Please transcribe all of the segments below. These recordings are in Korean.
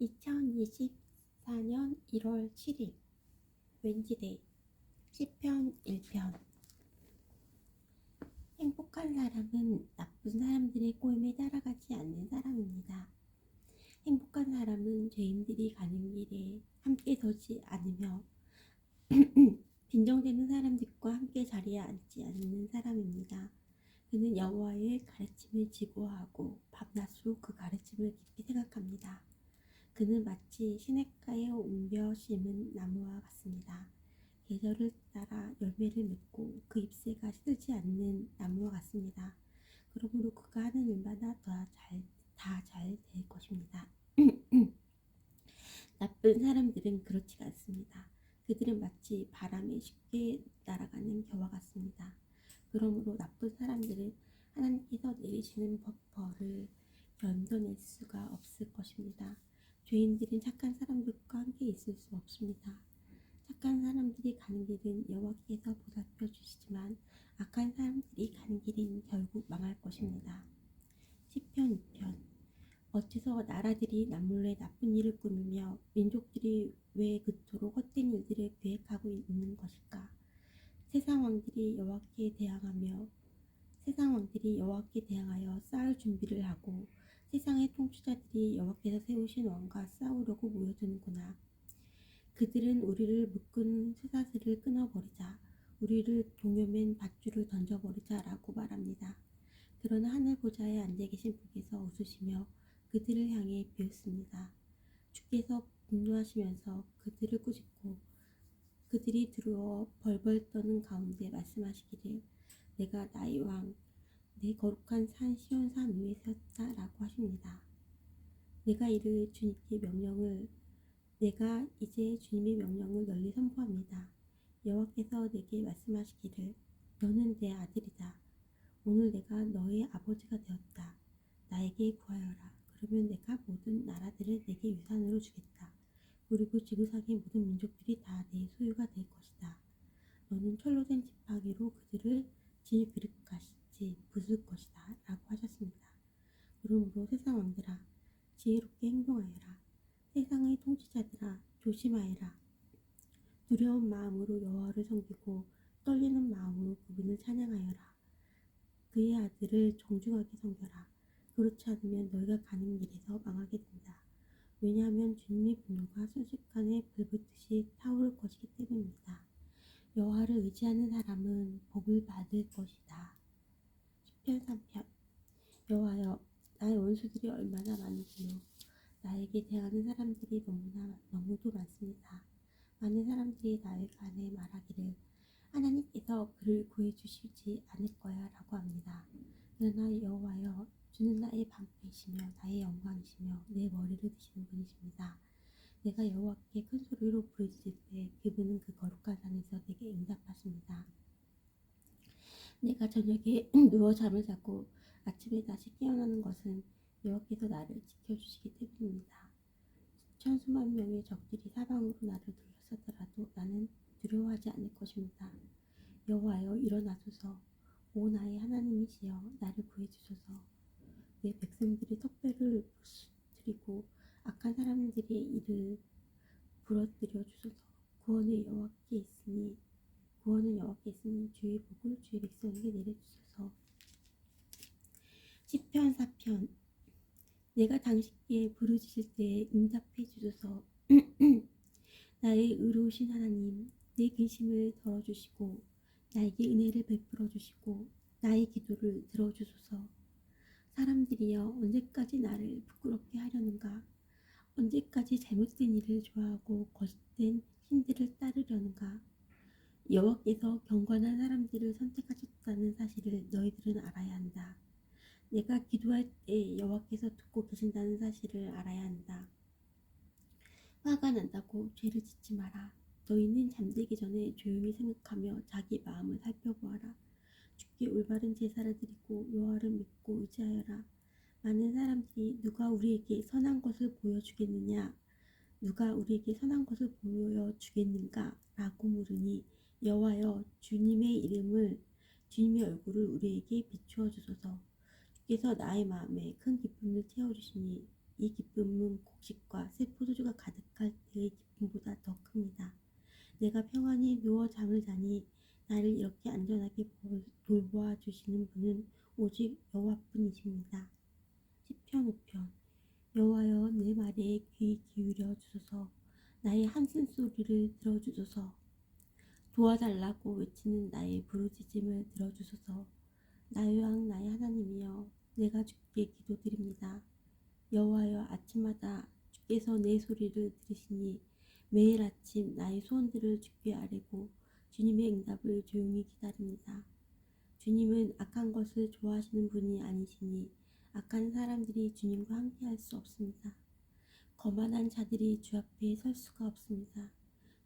2024년 1월 7일 웬디데이 시편 1편. 행복한 사람은 나쁜 사람들의 꼴에 따라가지 않는 사람입니다. 행복한 사람은 죄인들이 가는 길에 함께 서지 않으며 빈정대는 사람들과 함께 자리에 앉지 않는 사람입니다. 그는 여호와의 가르침을 지고하고 밤낮으로 그 가르침을 깊이 생각합니다. 그는 마치 시냇가에 옮겨 심은 나무와 같습니다. 계절을 따라 열매를 맺고 그 잎새가 시들지 않는 나무와 같습니다. 그러므로 그가 하는 일마다 다 잘 될 것입니다. 나쁜 사람들은 그렇지 않습니다. 그들은 마치 바람에 쉽게 날아가는 겨와 같습니다. 그러므로 나쁜 사람들은 하나님께서 내리시는 벌을 견뎌낼 수가 없을 것입니다. 죄인들은 착한 사람들과 함께 있을 수 없습니다. 착한 사람들이 가는 길은 여호와께서 보살펴 주시지만 악한 사람들이 가는 길은 결국 망할 것입니다. 시편 2편. 어째서 나라들이 남몰래 나쁜 일을 꾸미며 민족들이 왜 그토록 헛된 일들을 계획하고 있는 것일까? 세상 왕들이 여호와께 대항하여 싸울 준비를 하고 세상의 통치자들이 여호와께서 세우신 왕과 싸우려고 모여드는구나. 그들은 우리를 묶은 쇠사슬을 끊어버리자, 우리를 동여맨 밧줄을 던져버리자 라고 말합니다. 그러나 하늘 보좌에 앉아 계신 분께서 웃으시며 그들을 향해 비웃습니다. 주께서 분노하시면서 그들을 꾸짖고 그들이 두려워 벌벌 떠는 가운데 말씀하시기를 내가 나의 왕, 내 거룩한 산 시온산 위에 세웠다 라고 하십니다. 내가 이제 주님의 명령을 널리 선포합니다. 여호와께서 내게 말씀하시기를 너는 내 아들이다. 오늘 내가 너의 아버지가 되었다. 나에게 구하여라. 그러면 내가 모든 나라들을 내게 유산으로 주겠다. 그리고 지구상의 모든 민족들이 다 내 소유가 될 것이다. 너는 철로 된 지팡이로 그들을 질그릇같이 부술 것이다 라고 하셨습니다. 그러므로 세상 왕들아 지혜롭게 행동하여라. 세상의 통치자들아 조심하여라. 두려운 마음으로 여호와를 섬기고 떨리는 마음으로 그분을 찬양하여라. 그의 아들을 정중하게 섬겨라. 그렇지 않으면 너희가 가는 길에서 망하게 된다. 왜냐하면 주님의 분노가 순식간에 불붙듯이 타오를 것이기 때문입니다. 여호와를 의지하는 사람은 복을 받을 것이다. 시편 3편. 여호와여, 나의 원수들이 얼마나 많으시요. 나에게 대하는 사람들이 너무도 많습니다. 많은 사람들이 나에 관해 말하기를 하나님께서 그를 구해주시지 않을 거야 라고 합니다. 그러나 여호와여, 주는 나의 방패이시며 나의 영광이시며 내 머리를 드시는 분이십니다. 내가 여호와께 큰 소리로 부르짖을 때 그분은 그 거룩한 산에서 내게 응답하십니다. 내가 저녁에 누워 잠을 자고 아침에 다시 깨어나는 것은 여호와께서 나를 지켜주시기 때문입니다. 천수만 명의 적들이 사방으로 나를 둘러싸더라도 나는 두려워하지 않을 것입니다. 여호와여, 일어나소서. 오 나의 하나님이시여, 나를 구해주소서. 내 백성들이 턱배를 부수뜨리고 악한 사람들의 일을 부러뜨려 주소서. 구원은 여호와께 있으니 주의 복을 주의 백성에게 내려주소서. 시편 4편. 내가 당신께 부르짖을 때에 응답해 주소서. 나의 의로우신 하나님, 내 근심을 덜어주시고 나에게 은혜를 베풀어 주시고 나의 기도를 들어주소서. 사람들이여, 언제까지 나를 부끄럽게 하려는가? 언제까지 잘못된 일을 좋아하고 거짓된 신들을 따르려는가? 여호와께서 경건한 사람들을 선택하셨다는 사실을 너희들은 알아야 한다. 내가 기도할 때 여호와께서 듣고 계신다는 사실을 알아야 한다. 화가 난다고 죄를 짓지 마라. 너희는 잠들기 전에 조용히 생각하며 자기 마음을 살펴보아라. 주께 올바른 제사를 드리고 여호와를 믿고 의지하여라. 많은 사람들이 누가 우리에게 선한 것을 보여주겠느냐? 누가 우리에게 선한 것을 보여주겠는가? 라고 물으니 여호와여, 주님의 얼굴을 우리에게 비추어 주소서. 주께서 나의 마음에 큰 기쁨을 채워주시니 이 기쁨은 곡식과 새 포도주가 가득할 때의 기쁨보다 더 큽니다. 내가 평안히 누워 잠을 자니 나를 이렇게 안전하게 돌보아 주시는 분은 오직 여호와뿐이십니다. 시편 5편. 여호와여, 내 말에 귀 기울여 주소서. 나의 한숨소리를 들어주소서. 도와달라고 외치는 나의 부르짖음을 들어주소서. 나의 왕 나의 하나님이여, 내가 주께 기도드립니다. 여호와여, 아침마다 주께서 내 소리를 들으시니 매일 아침 나의 소원들을 주께 아뢰고 주님의 응답을 조용히 기다립니다. 주님은 악한 것을 좋아하시는 분이 아니시니 악한 사람들이 주님과 함께할 수 없습니다. 거만한 자들이 주 앞에 설 수가 없습니다.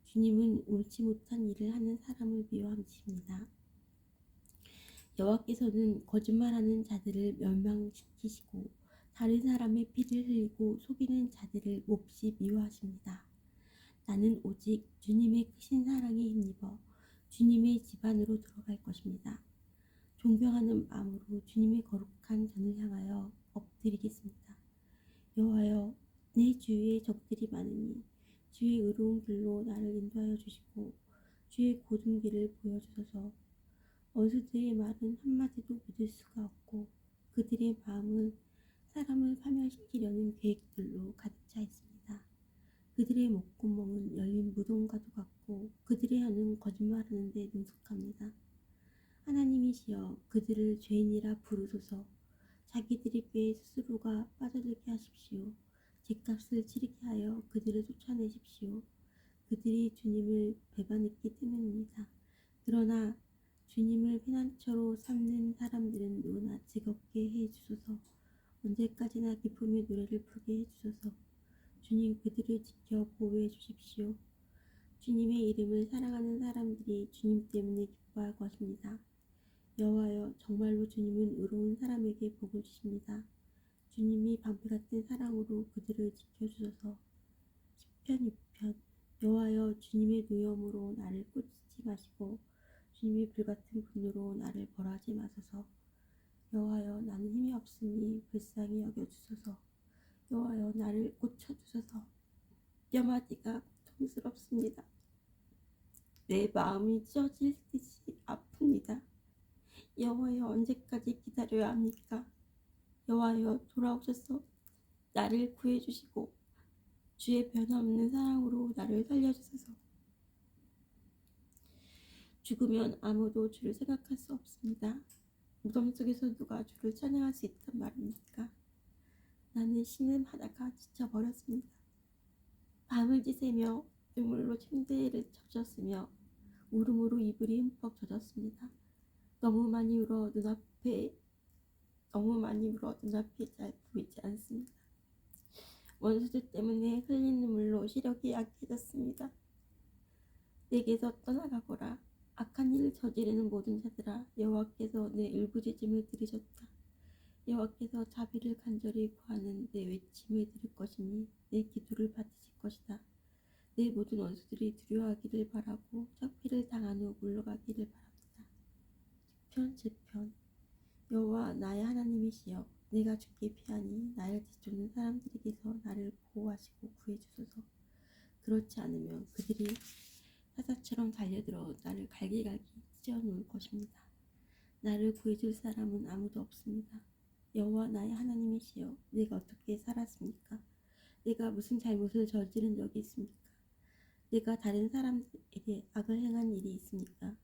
주님은 옳지 못한 일을 하는 사람을 미워하십니다. 여호와께서는 거짓말하는 자들을 멸망시키시고 다른 사람의 피를 흘리고 속이는 자들을 몹시 미워하십니다. 나는 오직 주님의 크신 사랑에 힘입어 주님의 집 안으로 들어갈 것입니다. 존경하는 마음으로 주님의 거룩한 전을 향하여 엎드리겠습니다. 여호와여, 내 주위에 적들이 많으니 주의 의로운 길로 나를 인도하여 주시고 주의 곧은 길을 보여주소서. 원수들의 말은 한마디도 믿을 수가 없고 그들의 마음은 사람을 파멸시키려는 계획들로 가득 차 있습니다. 그들의 목구멍은 열린 무덤과도 같고 그들의 혀는 거짓말하는 데 능숙합니다. 하나님이시여, 그들을 죄인이라 부르소서. 자기들의 꾀에 스스로가 빠져들게 하십시오. 죗값을 치르게 하여 그들을 쫓아내십시오. 그들이 주님을 배반했기 때문입니다. 그러나 주님을 피난처로 삼는 사람들은 누구나 즐겁게 해주소서. 언제까지나 기쁨의 노래를 부르게 해주소서. 주님, 그들을 지켜 보호해 주십시오. 주님의 이름을 사랑하는 사람들이 주님 때문에 기뻐할 것입니다. 여호와여, 정말로 주님은 의로운 사람에게 복을 주십니다. 주님이 방패 같은 사랑으로 그들을 지켜주소서. 시편 6편. 여호와여, 주님의 노염으로 나를 꾸짖지 마시고 주님의 불같은 분노로 나를 벌하지 마소서. 여호와여, 나는 힘이 없으니 불쌍히 여겨주소서. 여호와여, 나를 고쳐주소서. 뼈마디가 고통스럽습니다. 내 마음이 찢어질 듯이 아픕니다. 여호와여, 언제까지 기다려야 합니까? 여호와여, 돌아오셔서 나를 구해주시고 주의 변함없는 사랑으로 나를 살려주소서. 죽으면 아무도 주를 생각할 수 없습니다. 무덤 속에서 누가 주를 찬양할 수 있단 말입니까? 나는 신음하다가 지쳐버렸습니다. 밤을 지새며 눈물로 침대를 적셨으며 울음으로 이불이 흠뻑 젖었습니다. 너무 많이 울어 눈앞이 잘 보이지 않습니다. 원수들 때문에 흘린 눈물로 시력이 약해졌습니다. 내게서 떠나가거라. 악한 일을 저지르는 모든 자들아, 여호와께서 내 울부짖음을 들으셨다. 여호와께서 자비를 간절히 구하는 내 외침을 들을 것이니 내 기도를 받으실 것이다. 내 모든 원수들이 두려워하기를 바라고 적폐를 당한 후 물러가기를 바랍니다. 시편 7편. 여호와 나의 하나님이시여, 내가 주께 피하니 나를 뒤쫓는 사람들에게서 나를 보호하시고 구해주소서. 그렇지 않으면 그들이 사자처럼 달려들어 나를 갈기갈기 찢어놓을 것입니다. 나를 구해줄 사람은 아무도 없습니다. 여호와 나의 하나님이시여, 내가 어떻게 살았습니까? 내가 무슨 잘못을 저지른 적이 있습니까? 내가 다른 사람에게 악을 행한 일이 있습니까?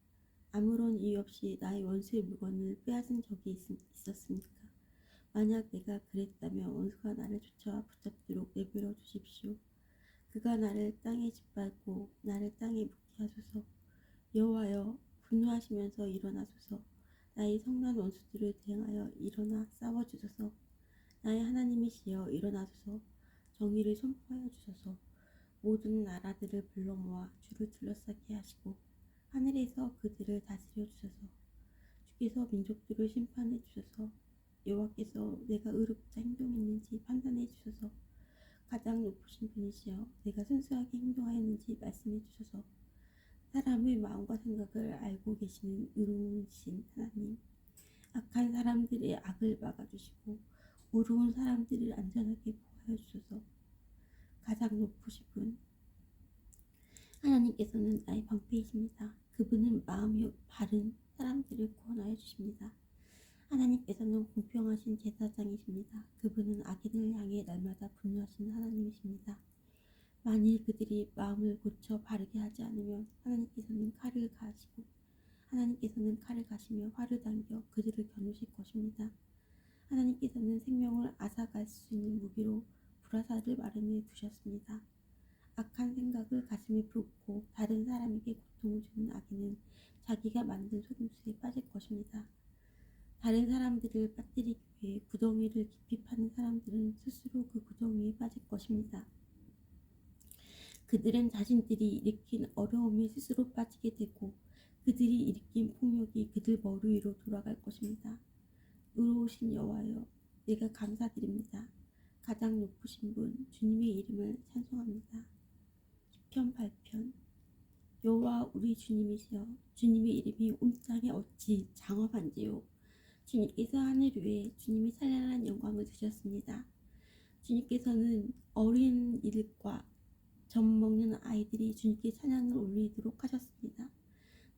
아무런 이유 없이 나의 원수의 물건을 빼앗은 적이 있었습니까? 만약 내가 그랬다면 원수가 나를 쫓아와 붙잡도록 내버려 주십시오. 그가 나를 땅에 짓밟고 나를 땅에 묻게 하소서. 여호와여, 분노하시면서 일어나소서. 나의 성난 원수들을 대항하여 일어나 싸워주소서. 나의 하나님이시여, 일어나소서. 정의를 선포하여 주소서. 모든 나라들을 불러 모아 주를 둘러싸게 하시고 하늘에서 그들을 다스려 주소서. 주께서 민족들을 심판해 주소서. 여호와께서 내가 의롭다 행동했는지 판단해 주소서. 가장 높으신 분이시여, 내가 순수하게 행동하였는지 말씀해 주소서. 사람의 마음과 생각을 알고 계시는 의로우신 하나님, 악한 사람들의 악을 막아주시고 의로운 사람들을 안전하게 하여 주소서. 가장 높으신 분 하나님께서는 나의 방패이십니다. 그분은 마음이 바른 사람들을 구원하여 주십니다. 하나님께서는 공평하신 제사장이십니다. 그분은 악인을 향해 날마다 분노하시는 하나님이십니다. 만일 그들이 마음을 고쳐 바르게 하지 않으면 하나님께서는 칼을 가시며 화를 당겨 그들을 겨누실 것입니다. 하나님께서는 생명을 앗아갈 수 있는 무기로 불화살을 마련해 두셨습니다. 악한 생각을 가슴에 품고 다른 사람에게 고통을 주는 악인은 자기가 만든 속임수에 빠질 것입니다. 다른 사람들을 빠뜨리기 위해 구덩이를 깊이 파는 사람들은 스스로 그 구덩이에 빠질 것입니다. 그들은 자신들이 일으킨 어려움에 스스로 빠지게 되고 그들이 일으킨 폭력이 그들 머리 위로 돌아갈 것입니다. 의로우신 여호와여, 내가 감사드립니다. 가장 높으신 분 주님의 이름을 찬송합니다. 시편 8편. 여호와 우리 주님이시여, 주님의 이름이 온 땅에 어찌 장엄한지요. 주님께서 하늘 위에 주님의 찬란한 영광을 두셨습니다. 주님께서는 어린 이들과 젖 먹는 아이들이 주님께 찬양을 올리도록 하셨습니다.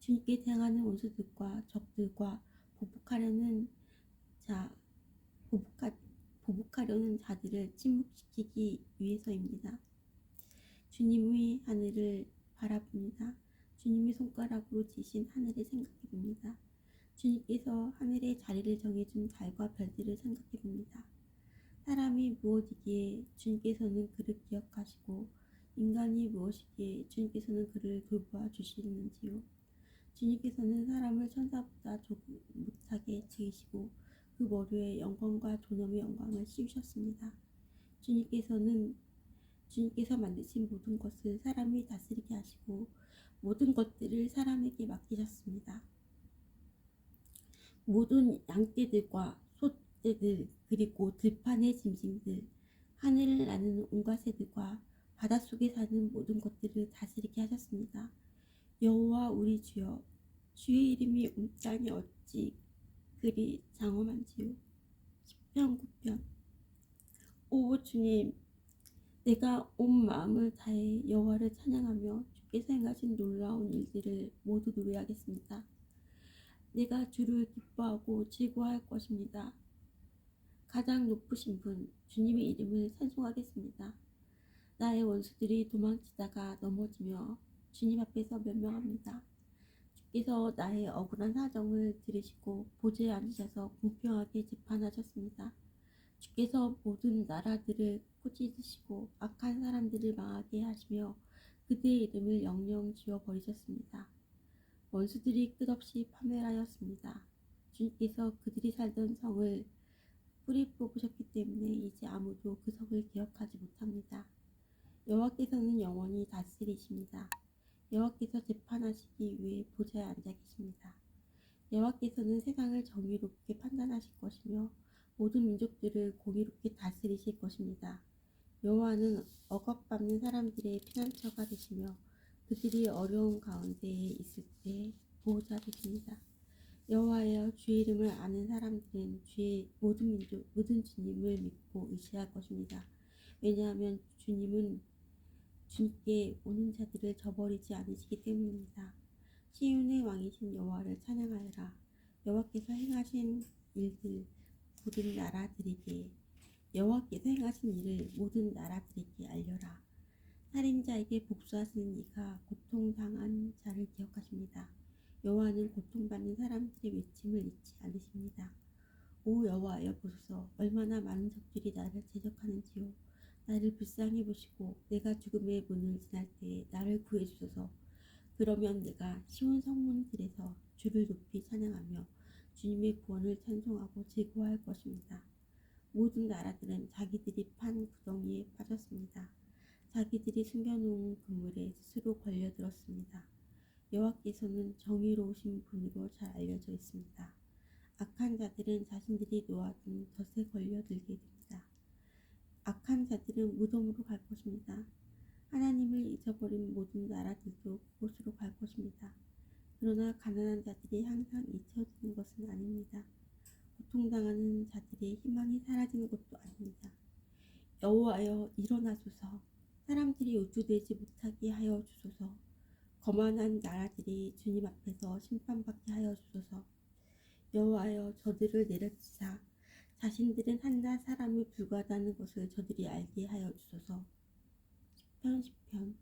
주님께 대항하는 원수들과 적들과 보복하려는 자들을 침묵시키기 위해서입니다. 주님의 하늘을 바라봅니다. 주님의 손가락으로 지신 하늘을 생각해봅니다. 주님께서 하늘에 자리를 정해준 달과 별들을 생각해봅니다. 사람이 무엇이기에 주님께서는 그를 기억하시고 인간이 무엇이기에 주님께서는 그를 돌보아 주시는지요. 주님께서는 사람을 천사보다 조금 못하게 지으시고 그 머리에 영광과 존엄의 영광을 씌우셨습니다. 주님께서 만드신 모든 것을 사람이 다스리게 하시고 모든 것들을 사람에게 맡기셨습니다. 모든 양떼들과 소떼들 그리고 들판의 짐승들, 하늘을 나는 온갖 새들과 바닷속에 사는 모든 것들을 다스리게 하셨습니다. 여호와 우리 주여, 주의 이름이 온 땅에 어찌 그리 장엄한지요. 시편 9편. 오 주님, 내가 온 마음을 다해 여호와를 찬양하며 주께서 행하신 놀라운 일들을 모두 노래하겠습니다. 내가 주를 기뻐하고 즐거워할 것입니다. 가장 높으신 분 주님의 이름을 찬송하겠습니다. 나의 원수들이 도망치다가 넘어지며 주님 앞에서 면명합니다. 주께서 나의 억울한 사정을 들으시고 보좌에 앉으셔서 공평하게 재판하셨습니다. 주께서 모든 나라들을 꾸짖으시고 악한 사람들을 망하게 하시며 그들의 이름을 영영 지워버리셨습니다. 원수들이 끝없이 파멸하였습니다. 주님께서 그들이 살던 성을 뿌리 뽑으셨기 때문에 이제 아무도 그 성을 기억하지 못합니다. 여호와께서는 영원히 다스리십니다. 여호와께서 재판하시기 위해 보좌에 앉아 계십니다. 여호와께서는 세상을 정의롭게 판단하실 것이며 모든 민족들을 공의롭게 다스리실 것입니다. 여호와는 억압받는 사람들의 피난처가 되시며 그들이 어려운 가운데에 있을 때 보호자 되십니다. 여호와여, 주의 이름을 아는 사람들은 주의 모든 주님을 믿고 의지할 것입니다. 왜냐하면 주님은 주님께 오는 자들을 저버리지 않으시기 때문입니다. 시온의 왕이신 여호와를 찬양하여라. 여호와께서 행하신 일을 모든 나라들에게 알려라. 살인자에게 복수하시는 이가 고통당한 자를 기억하십니다. 여호와는 고통받는 사람들의 외침을 잊지 않으십니다. 오 여호와여, 보소서, 얼마나 많은 적들이 나를 대적하는지요. 나를 불쌍히 보시고 내가 죽음의 문을 지날 때에 나를 구해주소서. 그러면 내가 시온 성문들에서 주를 높이 찬양하며 주님의 구원을 찬송하고 즐거워할 것입니다. 모든 나라들은 자기들이 판 구덩이에 빠졌습니다. 자기들이 숨겨놓은 그물에 스스로 걸려들었습니다. 여호와께서는 정의로우신 분으로 잘 알려져 있습니다. 악한 자들은 자신들이 놓아둔 덫에 걸려들게 됩니다. 악한 자들은 무덤으로 갈 것입니다. 하나님을 잊어버린 모든 나라들도 그곳으로 갈 것입니다. 그러나 가난한 자들이 항상 잊혀지는 것은 아닙니다. 고통당하는 자들의 희망이 사라지는 것도 아닙니다. 여호와여 일어나소서. 사람들이 우쭐대지 못하게 하여 주소서. 거만한 나라들이 주님 앞에서 심판받게 하여 주소서. 여호와여 저들을 내려치사 자신들은 한낱 사람에 불과하다는 것을 저들이 알게 하여 주소서. 편시편.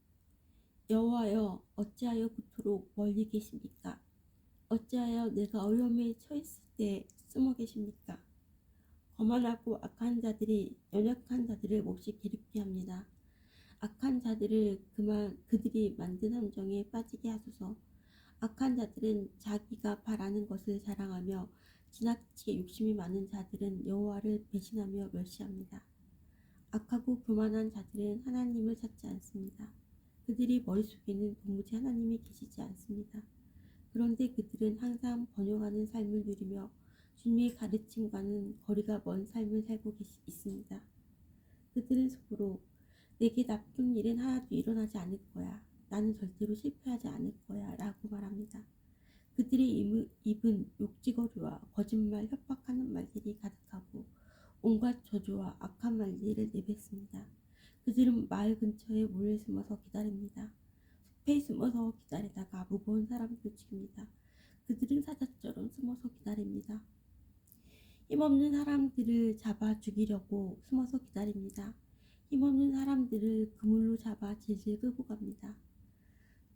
여호와여 어찌하여 그토록 멀리 계십니까? 어찌하여 내가 어려움에 처했을 때 숨어 계십니까? 거만하고 악한 자들이 연약한 자들을 몹시 괴롭게 합니다. 악한 자들을 그들이 만든 함정에 빠지게 하소서. 악한 자들은 자기가 바라는 것을 자랑하며 지나치게 욕심이 많은 자들은 여호와를 배신하며 멸시합니다. 악하고 교만한 자들은 하나님을 찾지 않습니다. 그들이 머릿속에는 도무지 하나님이 계시지 않습니다. 그런데 그들은 항상 번영하는 삶을 누리며 주님의 가르침과는 거리가 먼 삶을 살고 있습니다. 그들은 속으로 내게 나쁜 일은 하나도 일어나지 않을 거야. 나는 절대로 실패하지 않을 거야 라고 말합니다. 그들의 입은 욕지거리와 거짓말 협박하는 말들이 가득하고 온갖 저주와 악한 말들을 내뱉습니다. 그들은 마을 근처에 몰래 숨어서 기다립니다. 숲에 숨어서 기다리다가 무거운 사람들을 죽입니다. 그들은 사자처럼 숨어서 기다립니다. 힘없는 사람들을 잡아 죽이려고 숨어서 기다립니다. 힘없는 사람들을 그물로 잡아 질질 끌고 갑니다.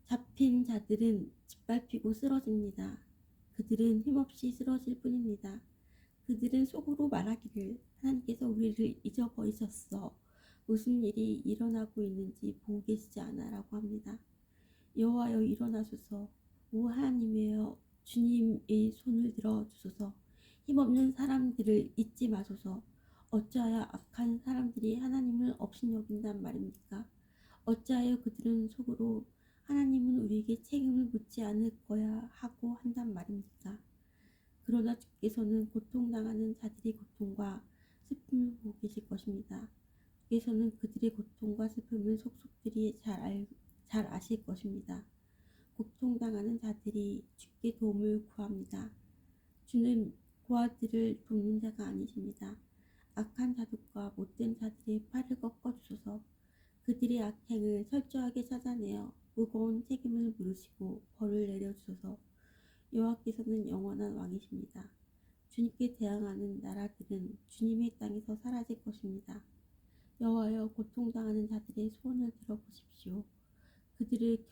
잡힌 자들은 짓밟히고 쓰러집니다. 그들은 힘없이 쓰러질 뿐입니다. 그들은 속으로 말하기를 하나님께서 우리를 잊어버리셨어. 무슨 일이 일어나고 있는지 보고 계시지 않아 라고 합니다. 여호와여 일어나소서. 오 하나님이여 주님의 손을 들어 주소서. 힘없는 사람들을 잊지 마소서. 어찌하여 악한 사람들이 하나님을 업신여긴단 말입니까? 어찌하여 그들은 속으로 하나님은 우리에게 책임을 묻지 않을 거야 하고 한단 말입니까? 그러나 주께서는 고통당하는 자들의 고통과 슬픔을 보고 계실 것입니다. 주께서는 그들의 고통과 슬픔을 속속들이 잘 아실 것입니다. 고통당하는 자들이 주께 도움을 구합니다. 주는 고아들을 돕는 자가 아니십니다. 악한 자들과 못된 자들의 팔을 꺾어주소서. 그들의 악행을 철저하게 찾아내어 무거운 책임을 물으시고 벌을 내려주소서. 여호와께서는 영원한 왕이십니다. 주님께 대항하는 나라들은 주님의 땅에서 사라질 것입니다. 여호와여 고통당하는 자들의 소원을 들어보십시오. 그들을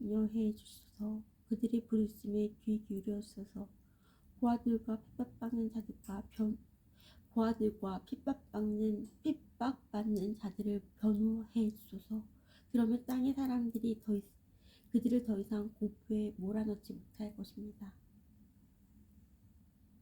격려해 주소서. 그들의 부르심에 귀 기울여 주소서. 고아들과 핍박받는 자들을 변호해 주소서. 그러면 땅의 사람들이 그들을 더 이상 공포에 몰아넣지 못할 것입니다.